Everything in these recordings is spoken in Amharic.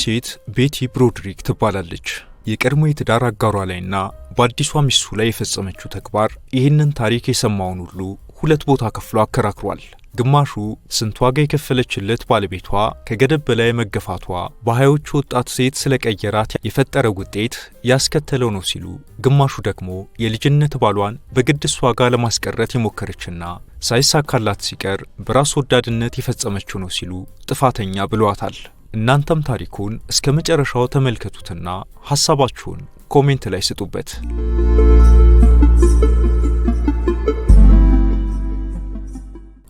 ሴት ቤቲ ብሮድሪክ ትባላለች። የቀድሞ የትዳር አጋሯ ላይና በአዲሷ ሚስቱ ላይ የፈጸመችው ተግባር ይህንን ታሪክ የሰማውን ሁሉ ሁለት ቦታ ከፍሎ አከራክሯል። ግማሹ ስንት ዋጋ የከፈለችለት ባለቤቷ ከገደብ በላይ መገፋቷ በሃዮቹ ወጣት ሴት ስለቀየራት የፈጠረ ውጤት ያስከተለው ነው ሲሉ፣ ግማሹ ደግሞ የልጅነት ባሏን በግድ እሷ ጋር ለማስቀረት የሞከረችና ሳይሳካላት ሲቀር በራስ ወዳድነት የፈጸመችው ነው ሲሉ ጥፋተኛ ብለዋታል። እናንተም ታሪኩን እስከ መጨረሻው ተመልከቱትና ሐሳባችሁን ኮሜንት ላይ ስጡበት።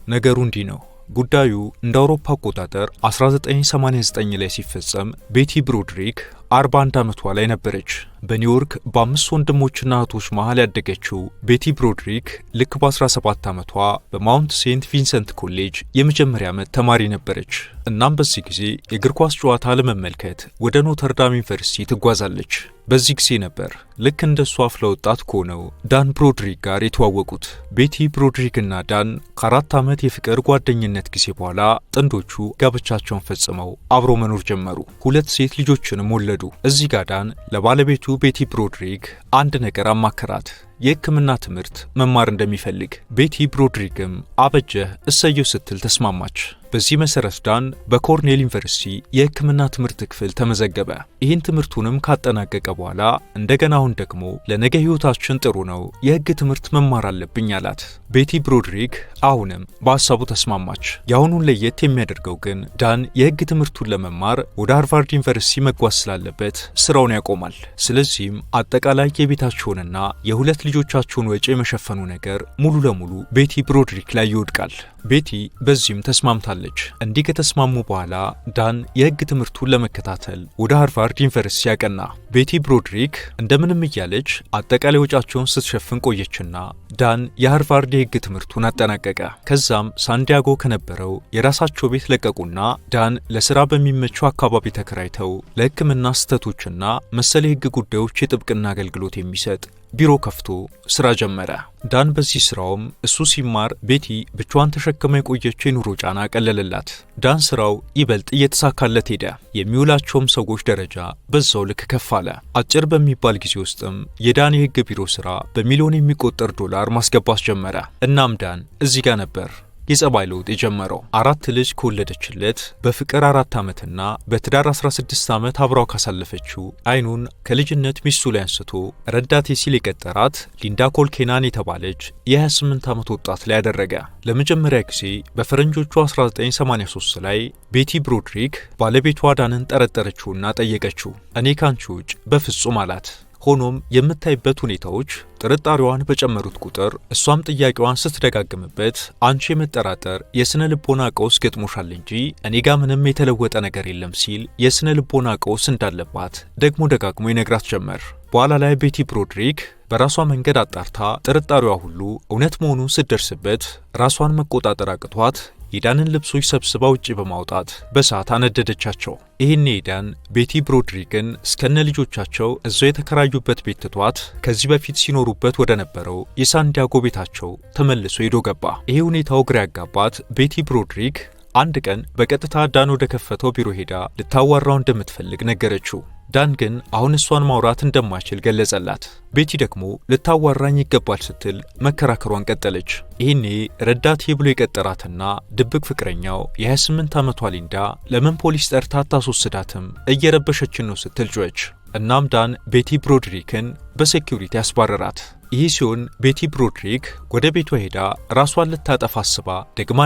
ነገሩ እንዲህ ነው። ጉዳዩ እንደ አውሮፓ አቆጣጠር 1989 ላይ ሲፈጸም ቤቲ ብሮድሪክ 41 ዓመቷ ላይ ነበረች። በኒውዮርክ በ5 ወንድሞችና እህቶች መሃል ያደገችው ቤቲ ብሮድሪክ ልክ በ17 ዓመቷ በማውንት ሴንት ቪንሰንት ኮሌጅ የመጀመሪያ ዓመት ተማሪ ነበረች። እናም በዚህ ጊዜ የእግር ኳስ ጨዋታ ለመመልከት ወደ ኖተርዳም ዩኒቨርሲቲ ትጓዛለች። በዚህ ጊዜ ነበር ልክ እንደሷ አፍላ ወጣት ከሆነው ዳን ብሮድሪክ ጋር የተዋወቁት። ቤቲ ብሮድሪክ እና ዳን ከ4 ዓመት የፍቅር ጓደኝነት ጊዜ በኋላ ጥንዶቹ ጋብቻቸውን ፈጽመው አብሮ መኖር ጀመሩ። 2 ሴት ልጆችንም ወለዱ። እዚህ ጋር ዳን ለባለቤቱ ቤቲ ብሮድሪክ አንድ ነገር አማከራት። የሕክምና ትምህርት መማር እንደሚፈልግ። ቤቲ ብሮድሪክም አበጀህ እሰየው ስትል ተስማማች። በዚህ መሰረት ዳን በኮርኔል ዩኒቨርሲቲ የሕክምና ትምህርት ክፍል ተመዘገበ። ይህን ትምህርቱንም ካጠናቀቀ በኋላ እንደገና አሁን ደግሞ ለነገ ሕይወታችን ጥሩ ነው፣ የሕግ ትምህርት መማር አለብኝ አላት። ቤቲ ብሮድሪክ አሁንም በሐሳቡ ተስማማች። የአሁኑን ለየት የሚያደርገው ግን ዳን የሕግ ትምህርቱን ለመማር ወደ ሃርቫርድ ዩኒቨርሲቲ መጓዝ ስላለበት ስራውን ያቆማል። ስለዚህም አጠቃላይ የቤታቸውንና የሁለት ልጆቻቸውን ወጪ የመሸፈኑ ነገር ሙሉ ለሙሉ ቤቲ ብሮድሪክ ላይ ይወድቃል። ቤቲ በዚህም ተስማምታለች። እንዲህ ከተስማሙ በኋላ ዳን የሕግ ትምህርቱን ለመከታተል ወደ ሃርቫርድ ዩኒቨርሲቲ ያቀና። ቤቲ ብሮድሪክ እንደምንም እያለች አጠቃላይ ወጪያቸውን ስትሸፍን ቆየችና ዳን የሃርቫርድ የሕግ ትምህርቱን አጠናቀቀ። ከዛም ሳንዲያጎ ከነበረው የራሳቸው ቤት ለቀቁና ዳን ለስራ በሚመቸው አካባቢ ተከራይተው ለሕክምና ስህተቶችና መሰል የሕግ ጉዳዮች የጥብቅና አገልግሎት የሚሰጥ ቢሮ ከፍቶ ስራ ጀመረ። ዳን በዚህ ስራውም እሱ ሲማር ቤቲ ብቻዋን ተሸክማ የቆየችው የኑሮ ጫና ቀለለላት። ዳን ስራው ይበልጥ እየተሳካለት ሄደ። የሚውላቸውም ሰዎች ደረጃ በዛው ልክ ከፍ አለ። አጭር በሚባል ጊዜ ውስጥም የዳን የሕግ ቢሮ ስራ በሚሊዮን የሚቆጠር ዶላር ማስገባት ጀመረ። እናም ዳን እዚህ ጋር ነበር የጸባይ ለውጥ የጀመረው። 4 ልጅ ከወለደችለት በፍቅር 4 ዓመትና በትዳር 16 ዓመት አብራው ካሳለፈችው አይኑን ከልጅነት ሚስቱ ላይ አንስቶ ረዳቴ ሲል የቀጠራት ሊንዳ ኮልኬናን የተባለች የ28 ዓመት ወጣት ላይ ያደረገ። ለመጀመሪያ ጊዜ በፈረንጆቹ 1983 ላይ ቤቲ ብሮድሪክ ባለቤቷ ዳንን ጠረጠረችውና ጠየቀችው። እኔ ካንቺ ውጭ በፍጹም አላት። ሆኖም የምታይበት ሁኔታዎች ጥርጣሬዋን በጨመሩት ቁጥር እሷም ጥያቄዋን ስትደጋግምበት አንቺ የመጠራጠር የስነ ልቦና ቀውስ ገጥሞሻል እንጂ እኔ ጋር ምንም የተለወጠ ነገር የለም ሲል የስነ ልቦና ቀውስ እንዳለባት ደግሞ ደጋግሞ ይነግራት ጀመር። በኋላ ላይ ቤቲ ብሮድሪክ በራሷ መንገድ አጣርታ ጥርጣሬዋ ሁሉ እውነት መሆኑን ስትደርስበት ራሷን መቆጣጠር አቅቷት የዳንን ልብሶች ሰብስባ ውጪ በማውጣት በሳት አነደደቻቸው። ይህኔ ዳን ቤቲ ብሮድሪክን እስከነ ልጆቻቸው እዛው የተከራዩበት ቤት ትቷት ከዚህ በፊት ሲኖሩበት ወደ ነበረው የሳንዲያጎ ቤታቸው ተመልሶ ሄዶ ገባ። ይሄ ሁኔታው ግራ ያጋባት ቤቲ ብሮድሪክ አንድ ቀን በቀጥታ ዳን ወደ ከፈተው ቢሮ ሄዳ ልታዋራው እንደምትፈልግ ነገረችው። ዳን ግን አሁን እሷን ማውራት እንደማይችል ገለጸላት። ቤቲ ደግሞ ልታዋራኝ ይገባል ስትል መከራከሯን ቀጠለች። ይህኔ ረዳቴ ብሎ የቀጠራትና ድብቅ ፍቅረኛው የ28 ዓመቷ ሊንዳ ለምን ፖሊስ ጠርታ አታስወስዳትም እየረበሸችን ነው ስትል ጮኸች። እናም ዳን ቤቲ ብሮድሪክን በሴኩሪቲ ያስባረራት። ይህ ሲሆን ቤቲ ብሮድሪክ ወደ ቤቷ ሄዳ ራሷን ልታጠፋ አስባ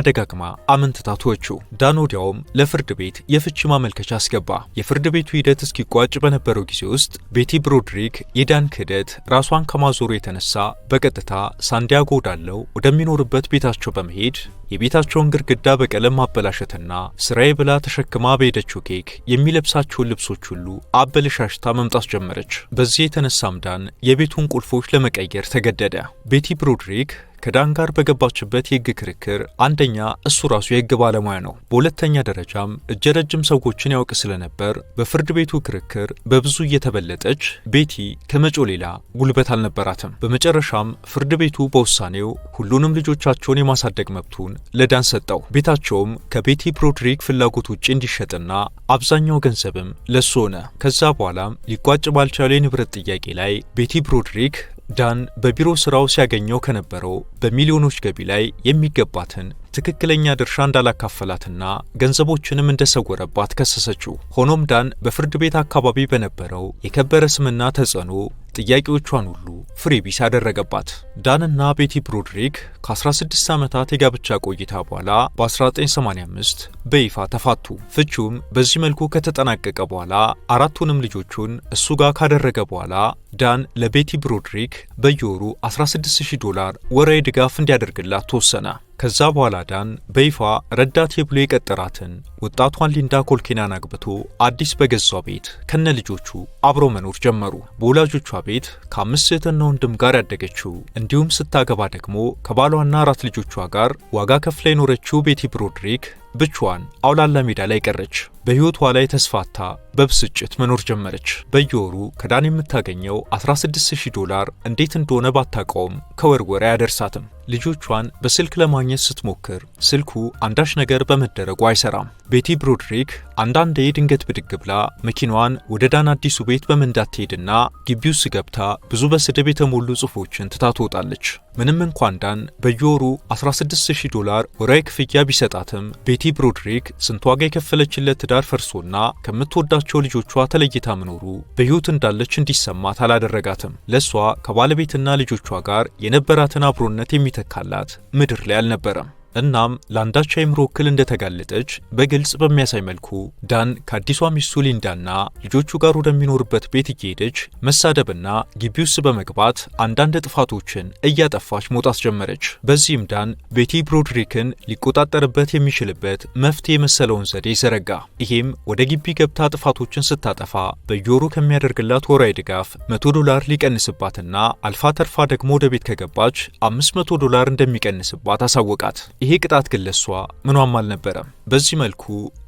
ደጋግማ አመንትታ ተወችው። ዳን ወዲያውም ለፍርድ ቤት የፍቺ ማመልከቻ አስገባ። የፍርድ ቤቱ ሂደት እስኪቋጭ በነበረው ጊዜ ውስጥ ቤቲ ብሮድሪክ የዳን ክህደት ራሷን ከማዞሩ የተነሳ በቀጥታ ሳንዲያጎ ወዳለው ወደሚኖርበት ቤታቸው በመሄድ የቤታቸውን ግድግዳ በቀለም ማበላሸትና ስራዬ ብላ ተሸክማ በሄደችው ኬክ የሚለብሳቸውን ልብሶች ሁሉ አበለሻሽታ መምጣት ጀመረች። በዚህ የተነሳም ዳን የቤቱን ቁልፎች ለመቀየር ተገደደ። ቤቲ ብሮድሪክ ከዳን ጋር በገባችበት የህግ ክርክር አንደኛ እሱ ራሱ የህግ ባለሙያ ነው። በሁለተኛ ደረጃም እጀረጅም ሰዎችን ያውቅ ስለነበር በፍርድ ቤቱ ክርክር በብዙ እየተበለጠች ቤቲ ከመጮ ሌላ ጉልበት አልነበራትም። በመጨረሻም ፍርድ ቤቱ በውሳኔው ሁሉንም ልጆቻቸውን የማሳደግ መብቱን ለዳን ሰጠው። ቤታቸውም ከቤቲ ብሮድሪክ ፍላጎት ውጪ እንዲሸጥና አብዛኛው ገንዘብም ለሱ ሆነ። ከዛ በኋላም ሊቋጭ ባልቻለው የንብረት ጥያቄ ላይ ቤቲ ብሮድሪክ ዳን በቢሮ ስራው ሲያገኘው ከነበረው በሚሊዮኖች ገቢ ላይ የሚገባትን ትክክለኛ ድርሻ እንዳላካፈላትና ገንዘቦችንም እንደሰወረባት ከሰሰችው። ሆኖም ዳን በፍርድ ቤት አካባቢ በነበረው የከበረ ስምና ተጽዕኖ ጥያቄዎቿን ሁሉ ፍሬቢስ አደረገባት። ዳንና ቤቲ ብሮድሪክ ከ16 ዓመታት የጋብቻ ቆይታ በኋላ በ1985 በይፋ ተፋቱ። ፍቹም በዚህ መልኩ ከተጠናቀቀ በኋላ አራቱንም ልጆቹን እሱ ጋር ካደረገ በኋላ ዳን ለቤቲ ብሮድሪክ በየወሩ $16,000 ወራዊ ድጋፍ እንዲያደርግላት ተወሰነ። ከዛ በኋላ ዳን በይፋ ረዳት ብሎ የቀጠራትን ወጣቷን ሊንዳ ኮልኪናን አግብቶ አዲስ በገዛው ቤት ከነ ልጆቹ አብሮ መኖር ጀመሩ። በወላጆቿ ቤት ከ5 እህትና ወንድም ጋር ያደገችው እንዲሁም ስታገባ ደግሞ ከባሏና 4 ልጆቿ ጋር ዋጋ ከፍላ የኖረችው ቤቲ ብሮድሪክ ብቻዋን አውላላ ሜዳ ላይ ቀረች። በህይወቷ ላይ ተስፋታ በብስጭት መኖር ጀመረች። በየወሩ ከዳን የምታገኘው $16,000 እንዴት እንደሆነ ባታውቀውም ከወር ወር አያደርሳትም። ልጆቿን በስልክ ለማግኘት ስትሞክር ስልኩ አንዳች ነገር በመደረጉ አይሰራም። ቤቲ ብሮድሪክ አንዳንዴ ድንገት ብድግ ብላ መኪናዋን ወደ ዳን አዲሱ ቤት በመንዳት ትሄድና ግቢው ውስጥ ገብታ ብዙ በስድብ የተሞሉ ጽሑፎችን ትታ ትወጣለች። ምንም እንኳን ዳን በየወሩ $16,000 ወራዊ ክፍያ ቢሰጣትም ቤቲ ብሮድሪክ ስንት ዋጋ የከፈለችለት ትዳር ፈርሶና ከምትወዳቸው ልጆቿ ተለይታ መኖሩ በህይወት እንዳለች እንዲሰማት አላደረጋትም። ለሷ ከባለቤትና ልጆቿ ጋር የነበራትን አብሮነት የሚተካላት ምድር ላይ አልነበረም። እናም ለአንዳች አይምሮ እክል እንደተጋለጠች በግልጽ በሚያሳይ መልኩ ዳን ከአዲሷ ሚስቱ ሊንዳና ልጆቹ ጋር ወደሚኖርበት ቤት እየሄደች መሳደብና ግቢ ውስጥ በመግባት አንዳንድ ጥፋቶችን እያጠፋች መውጣት ጀመረች። በዚህም ዳን ቤቲ ብሮድሪክን ሊቆጣጠርበት የሚችልበት መፍትሄ የመሰለውን ዘዴ ዘረጋ። ይሄም ወደ ግቢ ገብታ ጥፋቶችን ስታጠፋ በየወሩ ከሚያደርግላት ወራዊ ድጋፍ $100 ሊቀንስባትና አልፋ ተርፋ ደግሞ ወደ ቤት ከገባች $500 እንደሚቀንስባት አሳወቃት። ይሄ ቅጣት ግን ለሷ ምኗም አልነበረም። በዚህ መልኩ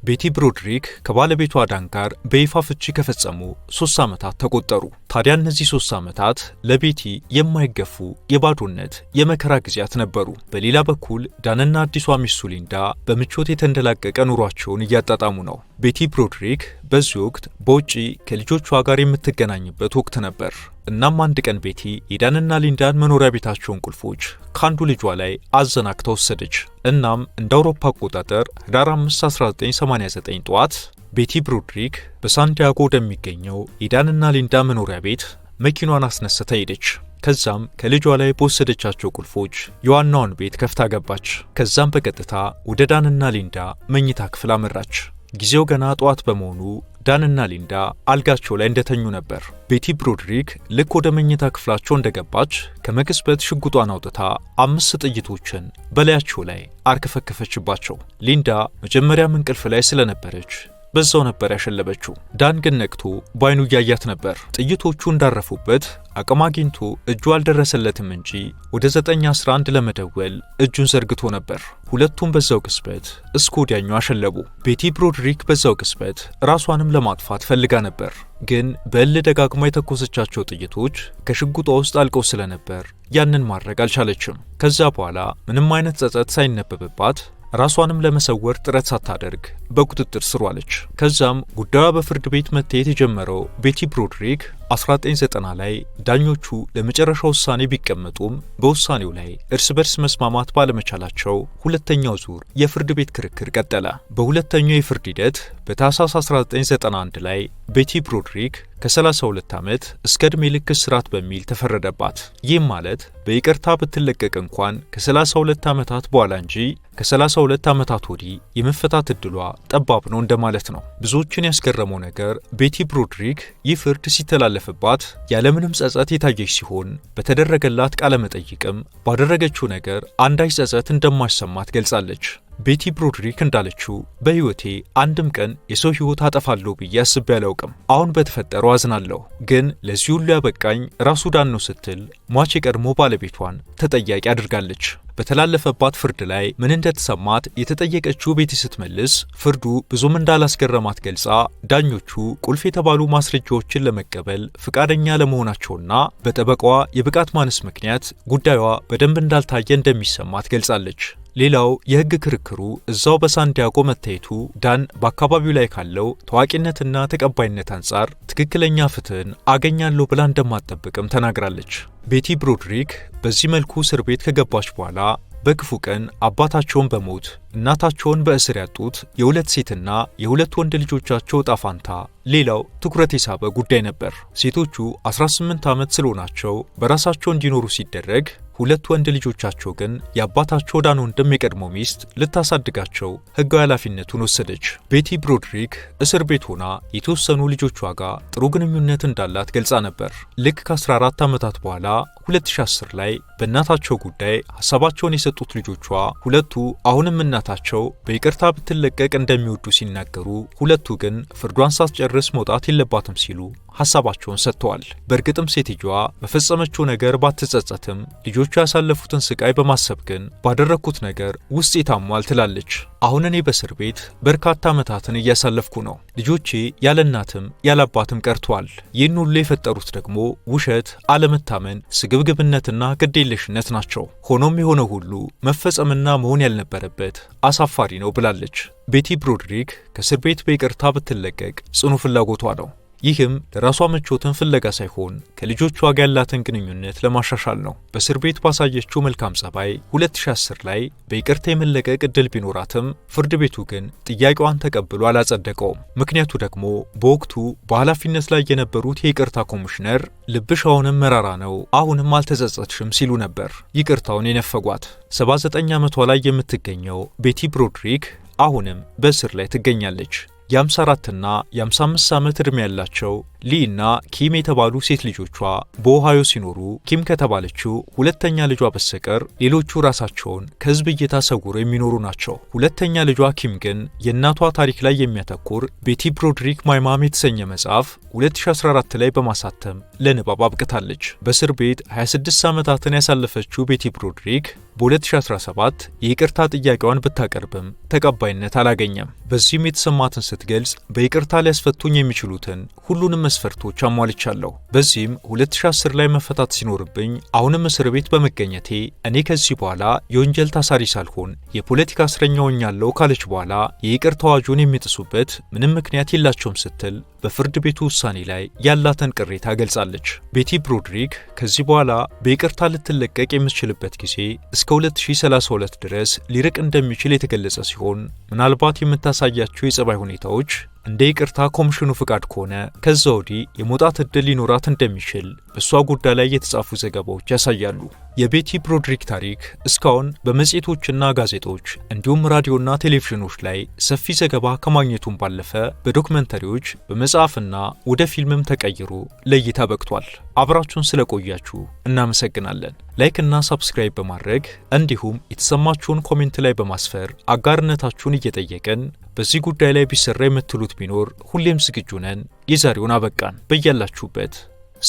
ቤቲ ብሮድሪክ ከባለቤቷ ዳን ጋር በይፋ ፍቺ ከፈጸሙ 3 ዓመታት ተቆጠሩ። ታዲያ እነዚህ 3 ዓመታት ለቤቲ የማይገፉ የባዶነት የመከራ ጊዜያት ነበሩ። በሌላ በኩል ዳንና አዲሷ ሚስቱ ሊንዳ በምቾት የተንደላቀቀ ኑሯቸውን እያጣጣሙ ነው። ቤቲ ብሮድሪክ በዚህ ወቅት በውጪ ከልጆቿ ጋር የምትገናኝበት ወቅት ነበር። እናም አንድ ቀን ቤቲ የዳንና ሊንዳን መኖሪያ ቤታቸውን ቁልፎች ካንዱ ልጇ ላይ አዘናክታ ወሰደች። እናም እንደ አውሮፓ አቆጣጠር ህዳር 5 1989 ጧት ቤቲ ብሮድሪክ በሳንዲያጎ ወደሚገኘው የዳንና ሊንዳ መኖሪያ ቤት መኪናዋን አስነስታ ሄደች። ከዛም ከልጇ ላይ በወሰደቻቸው ቁልፎች የዋናውን ቤት ከፍታ ገባች። ከዛም በቀጥታ ወደ ዳንና ሊንዳ መኝታ ክፍል አመራች። ጊዜው ገና ጠዋት በመሆኑ ዳንና ሊንዳ አልጋቸው ላይ እንደተኙ ነበር። ቤቲ ብሮድሪክ ልክ ወደ መኝታ ክፍላቸው እንደገባች ከመቅጽበት ሽጉጧን አውጥታ 5 ጥይቶችን በላያቸው ላይ አርከፈከፈችባቸው። ሊንዳ መጀመሪያም እንቅልፍ ላይ ስለነበረች በዛው ነበር ያሸለበችው። ዳን ግን ነቅቶ ባይኑ እያያት ነበር። ጥይቶቹ እንዳረፉበት አቅም አግኝቶ እጁ አልደረሰለትም እንጂ ወደ 911 ለመደወል እጁን ዘርግቶ ነበር። ሁለቱም በዛው ቅጽበት እስከ ወዲያኛው አሸለቡ። ቤቲ ብሮድሪክ በዛው ቅጽበት ራሷንም ለማጥፋት ፈልጋ ነበር። ግን በእልህ ደጋግማ የተኮሰቻቸው ጥይቶች ከሽጉጧ ውስጥ አልቀው ስለነበር ያንን ማድረግ አልቻለችም። ከዛ በኋላ ምንም አይነት ጸጸት ሳይነበብባት ራሷንም ለመሰወር ጥረት ሳታደርግ በቁጥጥር ስር ዋለች። ከዛም ጉዳዩ በፍርድ ቤት መታየት የጀመረው ቤቲ ብሮድሪክ 1990 ላይ ዳኞቹ ለመጨረሻ ውሳኔ ቢቀመጡም በውሳኔው ላይ እርስ በርስ መስማማት ባለመቻላቸው ሁለተኛው ዙር የፍርድ ቤት ክርክር ቀጠለ። በሁለተኛው የፍርድ ሂደት በታህሳስ 1991 ላይ ቤቲ ብሮድሪክ ከ32 ዓመት እስከ ዕድሜ ልክ እስራት በሚል ተፈረደባት። ይህም ማለት በይቅርታ ብትለቀቅ እንኳን ከ32 ዓመታት በኋላ እንጂ ከ32 ዓመታት ወዲህ የመፈታት እድሏ ጠባብ ነው እንደማለት ነው። ብዙዎችን ያስገረመው ነገር ቤቲ ብሮድሪክ ይህ ፍርድ ሲተላለፍ ሲተላለፍባት ያለምንም ጸጸት የታየች ሲሆን በተደረገላት ቃለ መጠይቅም ባደረገችው ነገር አንዳች ጸጸት እንደማይሰማት ገልጻለች። ቤቲ ብሮድሪክ እንዳለችው በሕይወቴ አንድም ቀን የሰው ሕይወት አጠፋለሁ ብዬ አስቤ አላውቅም። አሁን በተፈጠረው አዝናለሁ፣ ግን ለዚህ ሁሉ ያበቃኝ ራሱ ዳን ነው ስትል ሟች የቀድሞ ባለቤቷን ተጠያቂ አድርጋለች። በተላለፈባት ፍርድ ላይ ምን እንደተሰማት የተጠየቀችው ቤቲ ስትመልስ ፍርዱ ብዙም እንዳላስገረማት ገልጻ ዳኞቹ ቁልፍ የተባሉ ማስረጃዎችን ለመቀበል ፍቃደኛ ለመሆናቸውና በጠበቃዋ የብቃት ማነስ ምክንያት ጉዳዩዋ በደንብ እንዳልታየ እንደሚሰማት ገልጻለች። ሌላው የሕግ ክርክሩ እዛው በሳንዲያጎ መታየቱ ዳን በአካባቢው ላይ ካለው ታዋቂነትና ተቀባይነት አንጻር ትክክለኛ ፍትህን አገኛለሁ ብላ እንደማትጠብቅም ተናግራለች። ቤቲ ብሮድሪክ በዚህ መልኩ እስር ቤት ከገባች በኋላ በክፉ ቀን አባታቸውን በሞት እናታቸውን በእስር ያጡት የሁለት ሴትና የሁለት ወንድ ልጆቻቸው ዕጣ ፈንታ ሌላው ትኩረት የሳበ ጉዳይ ነበር። ሴቶቹ 18 ዓመት ስለሆናቸው በራሳቸው እንዲኖሩ ሲደረግ ሁለት ወንድ ልጆቻቸው ግን የአባታቸው ዳን ወንድም የቀድሞ ሚስት ልታሳድጋቸው ሕጋዊ ኃላፊነቱን ወሰደች። ቤቲ ብሮድሪክ እስር ቤት ሆና የተወሰኑ ልጆቿ ጋር ጥሩ ግንኙነት እንዳላት ገልጻ ነበር። ልክ ከ14 ዓመታት በኋላ 2010 ላይ በእናታቸው ጉዳይ ሐሳባቸውን የሰጡት ልጆቿ ሁለቱ አሁንም እናታቸው በይቅርታ ብትለቀቅ እንደሚወዱ ሲናገሩ፣ ሁለቱ ግን ፍርዷን ሳትጨርስ መውጣት የለባትም ሲሉ ሐሳባቸውን ሰጥተዋል። በእርግጥም ሴትዮዋ በፈጸመችው ነገር ባትጸጸትም ልጆቹ ያሳለፉትን ስቃይ በማሰብ ግን ባደረግኩት ነገር ውስጤ ታሟል ትላለች። አሁን እኔ በእስር ቤት በርካታ ዓመታትን እያሳለፍኩ ነው። ልጆቼ ያለ እናትም ያለ አባትም ቀርተዋል። ይህን ሁሉ የፈጠሩት ደግሞ ውሸት፣ አለመታመን፣ ስግብግብነትና ግዴለሽነት ናቸው። ሆኖም የሆነው ሁሉ መፈጸምና መሆን ያልነበረበት አሳፋሪ ነው ብላለች። ቤቲ ብሮድሪክ ከእስር ቤት በይቅርታ ብትለቀቅ ጽኑ ፍላጎቷ ነው። ይህም ለራሷ ምቾትን ፍለጋ ሳይሆን ከልጆቿ ጋር ያላትን ግንኙነት ለማሻሻል ነው። በእስር ቤት ባሳየችው መልካም ጸባይ 2010 ላይ በይቅርታ የመለቀቅ ዕድል ቢኖራትም ፍርድ ቤቱ ግን ጥያቄዋን ተቀብሎ አላጸደቀውም። ምክንያቱ ደግሞ በወቅቱ በኃላፊነት ላይ የነበሩት የይቅርታ ኮሚሽነር ልብሽ አሁንም መራራ ነው፣ አሁንም አልተጸጸትሽም ሲሉ ነበር ይቅርታውን የነፈጓት። 79 ዓመቷ ላይ የምትገኘው ቤቲ ብሮድሪክ አሁንም በእስር ላይ ትገኛለች። የ54ና የ55 ዓመት ዕድሜ ያላቸው ሊ እና ኪም የተባሉ ሴት ልጆቿ በኦሃዮ ሲኖሩ ኪም ከተባለችው ሁለተኛ ልጇ በስተቀር ሌሎቹ ራሳቸውን ከሕዝብ እይታ ሰውረው የሚኖሩ ናቸው። ሁለተኛ ልጇ ኪም ግን የእናቷ ታሪክ ላይ የሚያተኩር ቤቲ ብሮድሪክ ማይ ማም የተሰኘ መጽሐፍ 2014 ላይ በማሳተም ለንባብ አብቅታለች። በእስር ቤት 26 ዓመታትን ያሳለፈችው ቤቲ ብሮድሪክ በ2017 የይቅርታ ጥያቄዋን ብታቀርብም ተቀባይነት አላገኘም። በዚህም የተሰማትን ስትገልጽ በይቅርታ ሊያስፈቱኝ የሚችሉትን ሁሉንም መስፈርቶች አሟልቻለሁ። በዚህም 2010 ላይ መፈታት ሲኖርብኝ አሁንም እስር ቤት በመገኘቴ እኔ ከዚህ በኋላ የወንጀል ታሳሪ ሳልሆን የፖለቲካ እስረኛ ሆኛለሁ ካለች በኋላ የይቅርታ አዋጁን የሚጥሱበት ምንም ምክንያት የላቸውም ስትል በፍርድ ቤቱ ውሳኔ ላይ ያላትን ቅሬታ ገልጻለች። ቤቲ ብሮድሪክ ከዚህ በኋላ በይቅርታ ልትለቀቅ የምትችልበት ጊዜ እስከ 2032 ድረስ ሊርቅ እንደሚችል የተገለጸ ሲሆን ምናልባት የምታሳያቸው የጸባይ ሁኔታዎች እንደ ይቅርታ ኮሚሽኑ ፍቃድ ከሆነ ከዛ ወዲህ የመውጣት ዕድል ሊኖራት እንደሚችል በእሷ ጉዳይ ላይ የተጻፉ ዘገባዎች ያሳያሉ። የቤቲ ብሮድሪክ ታሪክ እስካሁን በመጽሔቶችና ጋዜጦች እንዲሁም ራዲዮና ቴሌቪዥኖች ላይ ሰፊ ዘገባ ከማግኘቱም ባለፈ በዶክመንተሪዎች በመጽሐፍና ወደ ፊልምም ተቀይሮ ለእይታ በቅቷል። አብራችሁን ስለቆያችሁ እናመሰግናለን። ላይክና ሰብስክራይብ በማድረግ እንዲሁም የተሰማችሁን ኮሜንት ላይ በማስፈር አጋርነታችሁን እየጠየቅን በዚህ ጉዳይ ላይ ቢሰራ የምትሉት ቢኖር ሁሌም ዝግጁ ነን። የዛሬውን አበቃን። በያላችሁበት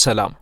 ሰላም።